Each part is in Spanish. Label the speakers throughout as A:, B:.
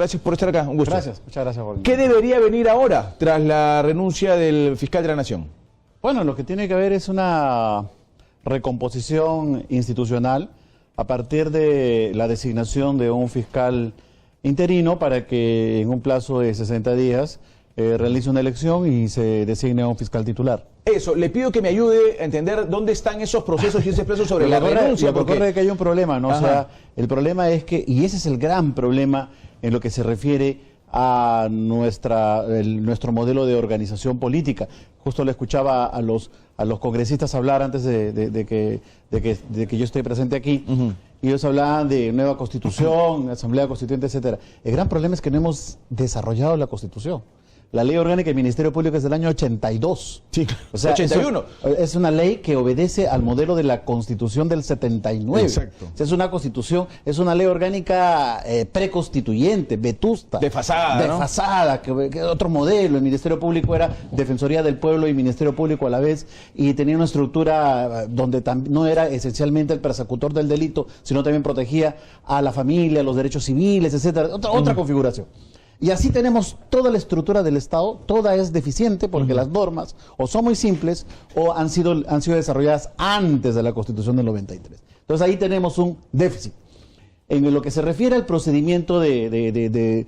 A: gracias por estar acá, un gusto.
B: Gracias, muchas gracias por...
A: ¿Qué debería venir ahora tras la renuncia del fiscal de la Nación?
B: Bueno, lo que tiene que haber es una recomposición institucional a partir de la designación de un fiscal interino para que en un plazo de 60 días realice una elección y se designe a un fiscal titular.
A: Eso, le pido que me ayude a entender dónde están esos procesos y ese proceso sobre la renuncia.
B: Lo que ocurre es que hay un problema, ¿no? O sea, el problema es que, y ese es el gran problema en lo que se refiere a nuestro modelo de organización política. Justo le escuchaba a los congresistas hablar antes de que yo esté presente aquí. Y ellos hablaban de nueva constitución, asamblea constituyente, etcétera. El gran problema es que no hemos desarrollado la constitución. La ley orgánica del Ministerio Público es del año 82.
A: Sí,
B: o sea,
A: 81.
B: Es una ley que obedece al modelo de la Constitución del 79.
A: Exacto.
B: O sea, es una constitución, es una ley orgánica preconstituyente, vetusta.
A: Desfasada, ¿no?
B: Desfasada, que otro modelo. El Ministerio Público era Defensoría del Pueblo y Ministerio Público a la vez, y tenía una estructura donde no era esencialmente el persecutor del delito, sino también protegía a la familia, los derechos civiles, etcétera. Otra configuración. Y así tenemos toda la estructura del Estado, toda es deficiente porque las normas o son muy simples o han sido desarrolladas antes de la Constitución del 93. Entonces ahí tenemos un déficit. En lo que se refiere al procedimiento de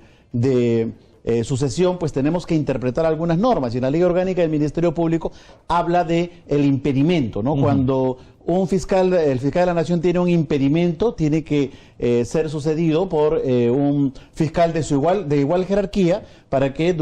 B: sucesión, pues tenemos que interpretar algunas normas, y en la Ley Orgánica del Ministerio Público habla de el impedimento, ¿no? Cuando el fiscal de la Nación tiene un impedimento, tiene que ser sucedido por un fiscal de igual jerarquía para que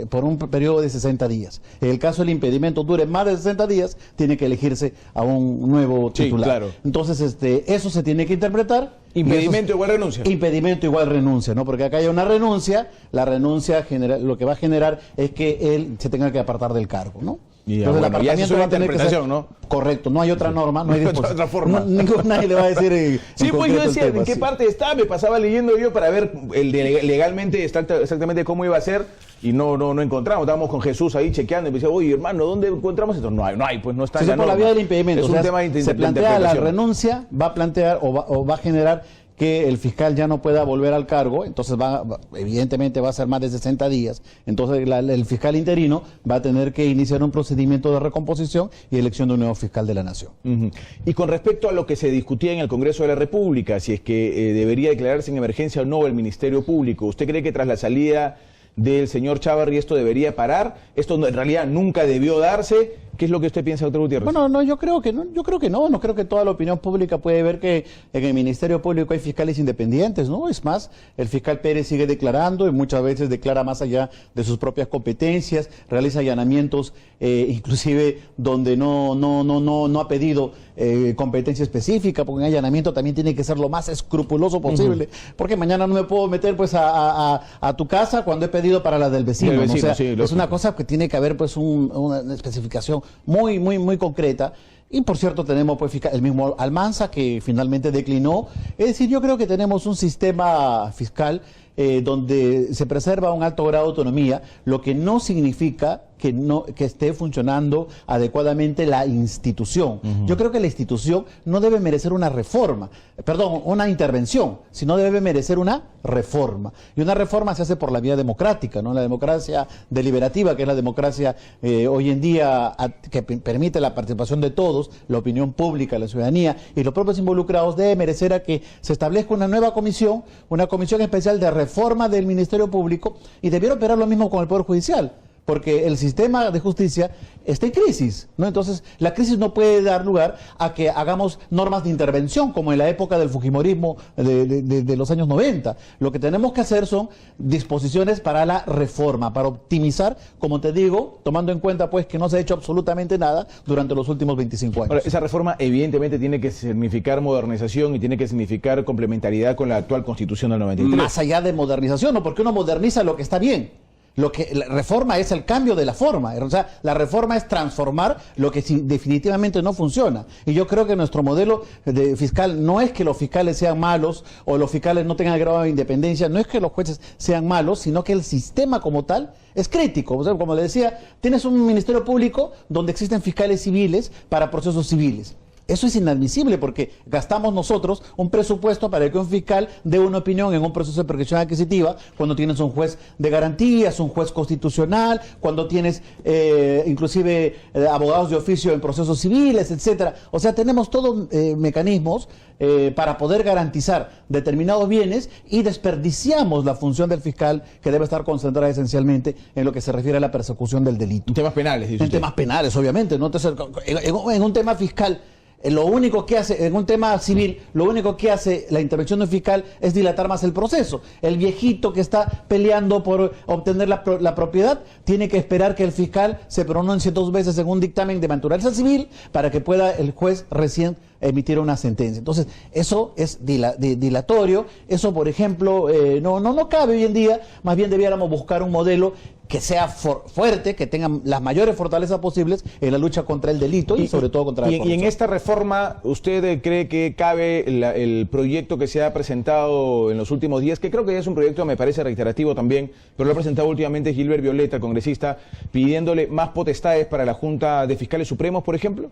B: por un periodo de 60 días. En el caso del impedimento dure más de 60 días, tiene que elegirse a un nuevo titular.
A: Sí, claro.
B: Entonces, eso se tiene que interpretar.
A: Impedimento igual renuncia.
B: Impedimento igual renuncia, ¿no? Porque acá hay una renuncia, la renuncia lo que va a generar es que él se tenga que apartar del cargo, ¿no?
A: Entonces, bueno, ya es una interpretación, ¿no?
B: Correcto, no hay otra norma, no hay
A: otra forma.
B: Nadie le va a decir.
A: Sí, pues yo decía, ¿en qué parte está? Me pasaba leyendo yo para ver legalmente exactamente cómo iba a ser, y no encontramos. Estábamos con Jesús ahí chequeando y me decía, oye, hermano, ¿dónde encontramos esto? No hay, pues no está en la norma.
B: Por la vía del impedimento.
A: Es un tema de
B: se plantea la renuncia, va a plantear o va a generar que el fiscal ya no pueda volver al cargo, entonces evidentemente va a ser más de 60 días, entonces el fiscal interino va a tener que iniciar un procedimiento de recomposición y elección de un nuevo fiscal de la Nación.
A: Y con respecto a lo que se discutía en el Congreso de la República, si es que debería declararse en emergencia o no el Ministerio Público, ¿usted cree que tras la salida del señor Chávarri esto debería parar? ¿Esto en realidad nunca debió darse? ¿Qué es lo que usted piensa, doctor Gutiérrez?
B: Bueno, no, yo creo que no creo que toda la opinión pública puede ver que en el Ministerio Público hay fiscales independientes, ¿no? Es más, el fiscal Pérez sigue declarando y muchas veces declara más allá de sus propias competencias, realiza allanamientos inclusive donde no ha pedido competencia específica, porque un allanamiento también tiene que ser lo más escrupuloso posible, porque mañana no me puedo meter pues a tu casa cuando he pedido para la del vecino, ¿no? O sea, sí, es una cosa que tiene que haber pues una especificación muy concreta. Y por cierto tenemos pues el mismo Almanza que finalmente declinó. Es decir, yo creo que tenemos un sistema fiscal donde se preserva un alto grado de autonomía, lo que no significa que esté funcionando adecuadamente la institución. Yo creo que la institución no debe merecer una intervención, sino debe merecer una reforma. Y una reforma se hace por la vía democrática, ¿no? La democracia deliberativa, que es la democracia hoy en día que permite la participación de todos, la opinión pública, la ciudadanía y los propios involucrados, debe merecer a que se establezca una nueva comisión, una comisión especial de reforma del Ministerio Público, y debiera operar lo mismo con el Poder Judicial, porque el sistema de justicia está en crisis, ¿no? Entonces, la crisis no puede dar lugar a que hagamos normas de intervención, como en la época del fujimorismo de los años 90. Lo que tenemos que hacer son disposiciones para la reforma, para optimizar, como te digo, tomando en cuenta pues que no se ha hecho absolutamente nada durante los últimos 25 años.
A: Ahora, esa reforma evidentemente tiene que significar modernización y tiene que significar complementariedad con la actual Constitución del 93.
B: Más allá de modernización, ¿no? Porque uno moderniza lo que está bien. La reforma es el cambio de la forma, o sea, la reforma es transformar lo que definitivamente no funciona. Y yo creo que nuestro modelo fiscal no es que los fiscales sean malos o los fiscales no tengan grado de independencia, no es que los jueces sean malos, sino que el sistema como tal es crítico. O sea, como le decía, tienes un Ministerio Público donde existen fiscales civiles para procesos civiles. Eso es inadmisible porque gastamos nosotros un presupuesto para que un fiscal dé una opinión en un proceso de persecución adquisitiva cuando tienes un juez de garantías, un juez constitucional, cuando tienes inclusive abogados de oficio en procesos civiles, etcétera. O sea, tenemos todos mecanismos para poder garantizar determinados bienes y desperdiciamos la función del fiscal que debe estar concentrada esencialmente en lo que se refiere a la persecución del delito.
A: En temas penales, dice usted.
B: En temas penales, obviamente, ¿no? Entonces, en un tema fiscal, lo único que hace, en un tema civil, lo único que hace la intervención del fiscal es dilatar más el proceso. El viejito que está peleando por obtener la propiedad tiene que esperar que el fiscal se pronuncie 2 veces en un dictamen de naturaleza civil para que pueda el juez recién emitir una sentencia. Entonces, eso es dilatorio. Eso, por ejemplo, no cabe hoy en día. Más bien debiéramos buscar un modelo que sea fuerte, que tenga las mayores fortalezas posibles en la lucha contra el delito y sobre todo contra la corrupción.
A: Y en esta reforma, ¿usted cree que cabe el proyecto que se ha presentado en los últimos días? Que creo que es un proyecto, me parece reiterativo también, pero lo ha presentado últimamente Gilbert Violeta, congresista, pidiéndole más potestades para la Junta de Fiscales Supremos, por ejemplo.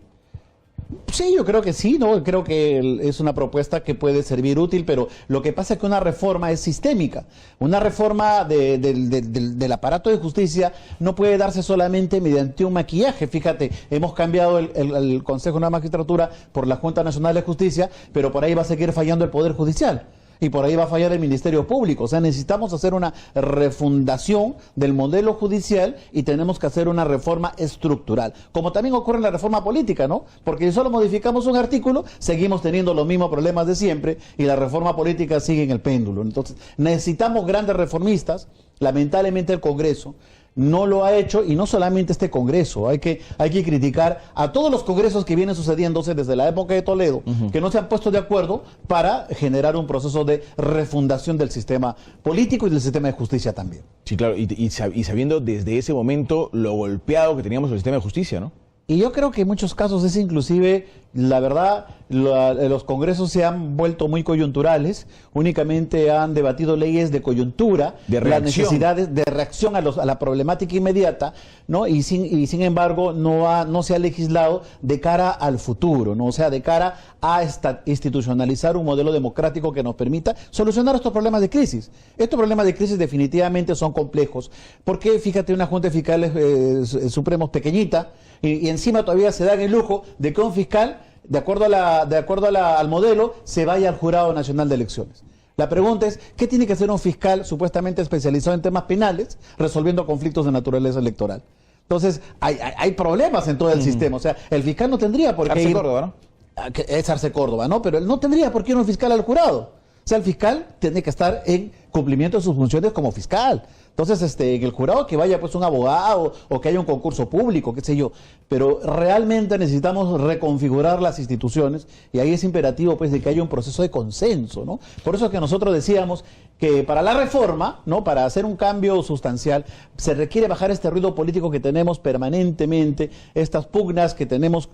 B: Sí, yo creo que sí, ¿no? Creo que es una propuesta que puede servir útil, pero lo que pasa es que una reforma es sistémica. Una reforma del aparato de justicia no puede darse solamente mediante un maquillaje. Fíjate, hemos cambiado el Consejo de la Magistratura por la Junta Nacional de Justicia, pero por ahí va a seguir fallando el Poder Judicial. Y por ahí va a fallar el Ministerio Público. O sea, necesitamos hacer una refundación del modelo judicial y tenemos que hacer una reforma estructural. Como también ocurre en la reforma política, ¿no? Porque si solo modificamos un artículo, seguimos teniendo los mismos problemas de siempre y la reforma política sigue en el péndulo. Entonces, necesitamos grandes reformistas. Lamentablemente el Congreso no lo ha hecho, y no solamente este Congreso, hay que criticar a todos los congresos que vienen sucediéndose desde la época de Toledo, que no se han puesto de acuerdo para generar un proceso de refundación del sistema político y del sistema de justicia también.
A: Sí, claro, y sabiendo desde ese momento lo golpeado que teníamos el sistema de justicia, ¿no?
B: Y yo creo que en muchos casos es inclusive, la verdad, los congresos se han vuelto muy coyunturales, únicamente han debatido leyes de coyuntura, las necesidades de reacción a la problemática inmediata, ¿no? Y sin embargo no se ha legislado de cara al futuro, ¿no? O sea, de cara a institucionalizar un modelo democrático que nos permita solucionar estos problemas de crisis. Estos problemas de crisis definitivamente son complejos, porque fíjate, una Junta de Fiscales Supremos pequeñita, y encima todavía se dan el lujo de que un fiscal, de acuerdo al modelo, se vaya al Jurado Nacional de Elecciones. La pregunta es, ¿qué tiene que hacer un fiscal supuestamente especializado en temas penales resolviendo conflictos de naturaleza electoral? Entonces, hay problemas en todo el sistema. O sea, el fiscal no tendría por qué ir...
A: Córdoba, ¿no?
B: Es Arce Córdoba, ¿no? Pero él no tendría por qué ir un fiscal al jurado. O sea, el fiscal tiene que estar en cumplimiento de sus funciones como fiscal. Entonces, en el jurado que vaya pues un abogado o que haya un concurso público, qué sé yo. Pero realmente necesitamos reconfigurar las instituciones y ahí es imperativo pues de que haya un proceso de consenso, ¿no? Por eso es que nosotros decíamos que para la reforma, ¿no? Para hacer un cambio sustancial, se requiere bajar este ruido político que tenemos permanentemente, estas pugnas que tenemos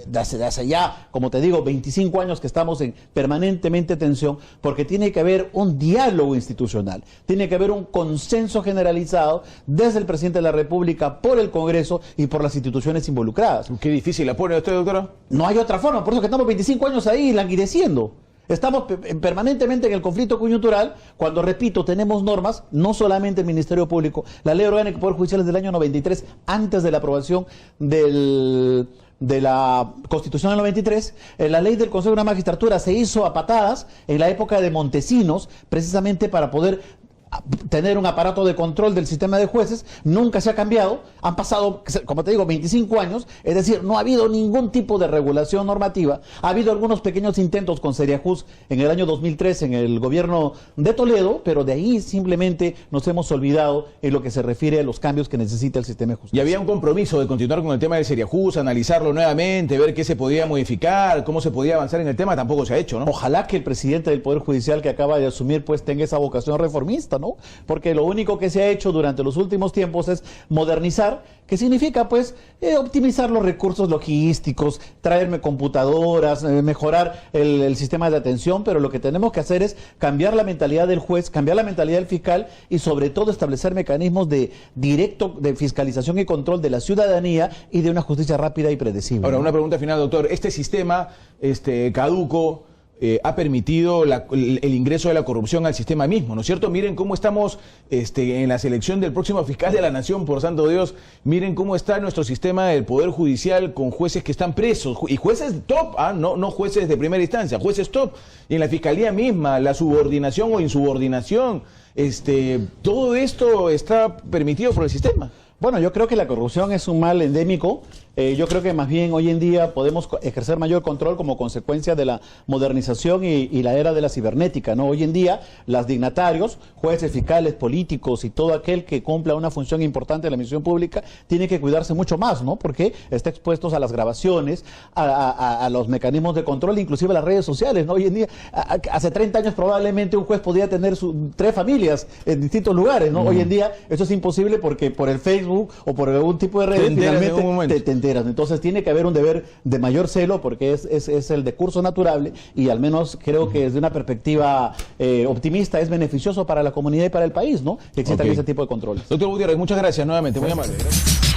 B: desde hace ya, como te digo, 25 años que estamos en permanentemente tensión, porque tiene que haber un diálogo institucional, tiene que haber un consenso generalizado desde el presidente de la República, por el Congreso y por las instituciones involucradas.
A: Qué difícil la pone usted, doctora.
B: No hay otra forma, por eso que estamos 25 años ahí languideciendo. Estamos permanentemente en el conflicto coyuntural cuando, repito, tenemos normas, no solamente el Ministerio Público, la Ley Orgánica de Poder Judicial es del año 93, antes de la aprobación de la Constitución del 93, la ley del Consejo de la Magistratura se hizo a patadas en la época de Montesinos, precisamente para poder tener un aparato de control del sistema de jueces. Nunca se ha cambiado, han pasado, como te digo, 25 años, es decir, no ha habido ningún tipo de regulación normativa. Ha habido algunos pequeños intentos con Seriajuz en el año 2003 en el gobierno de Toledo, pero de ahí simplemente nos hemos olvidado en lo que se refiere a los cambios que necesita el sistema de justicia.
A: Y había un compromiso de continuar con el tema de Seriajuz, analizarlo nuevamente, ver qué se podía modificar, cómo se podía avanzar en el tema, tampoco se ha hecho, ¿no?
B: Ojalá que el presidente del Poder Judicial que acaba de asumir pues tenga esa vocación reformista, ¿no? ¿no? Porque lo único que se ha hecho durante los últimos tiempos es modernizar, que significa pues optimizar los recursos logísticos, traerme computadoras, mejorar el sistema de atención, pero lo que tenemos que hacer es cambiar la mentalidad del juez, cambiar la mentalidad del fiscal y sobre todo establecer mecanismos de fiscalización y control de la ciudadanía y de una justicia rápida y predecible.
A: Ahora, una pregunta final, doctor. Este sistema caduco ha permitido el ingreso de la corrupción al sistema mismo, ¿no es cierto? Miren cómo estamos en la selección del próximo fiscal de la nación, por santo Dios. Miren cómo está nuestro sistema del Poder Judicial con jueces que están presos, y jueces top, no jueces de primera instancia, jueces top. Y en la fiscalía misma, la subordinación o insubordinación, todo esto está permitido por el sistema.
B: Bueno, yo creo que la corrupción es un mal endémico. Yo creo que más bien hoy en día podemos ejercer mayor control como consecuencia de la modernización y la era de la cibernética, ¿no? Hoy en día, los dignatarios, jueces, fiscales, políticos y todo aquel que cumpla una función importante en la administración pública tiene que cuidarse mucho más, ¿no? Porque está expuestos a las grabaciones, a los mecanismos de control, inclusive a las redes sociales, ¿no? Hoy en día, hace 30 años probablemente un juez podía tener 3 familias en distintos lugares, ¿no? Hoy en día eso es imposible porque por el Facebook o por algún tipo de redes finalmente te enteras. Entonces tiene que haber un deber de mayor celo porque es el de curso natural y al menos creo que desde una perspectiva optimista es beneficioso para la comunidad y para el país, ¿no? Que existan ese tipo de controles.
A: Doctor Gutiérrez, muchas gracias nuevamente, muy amable. Gracias.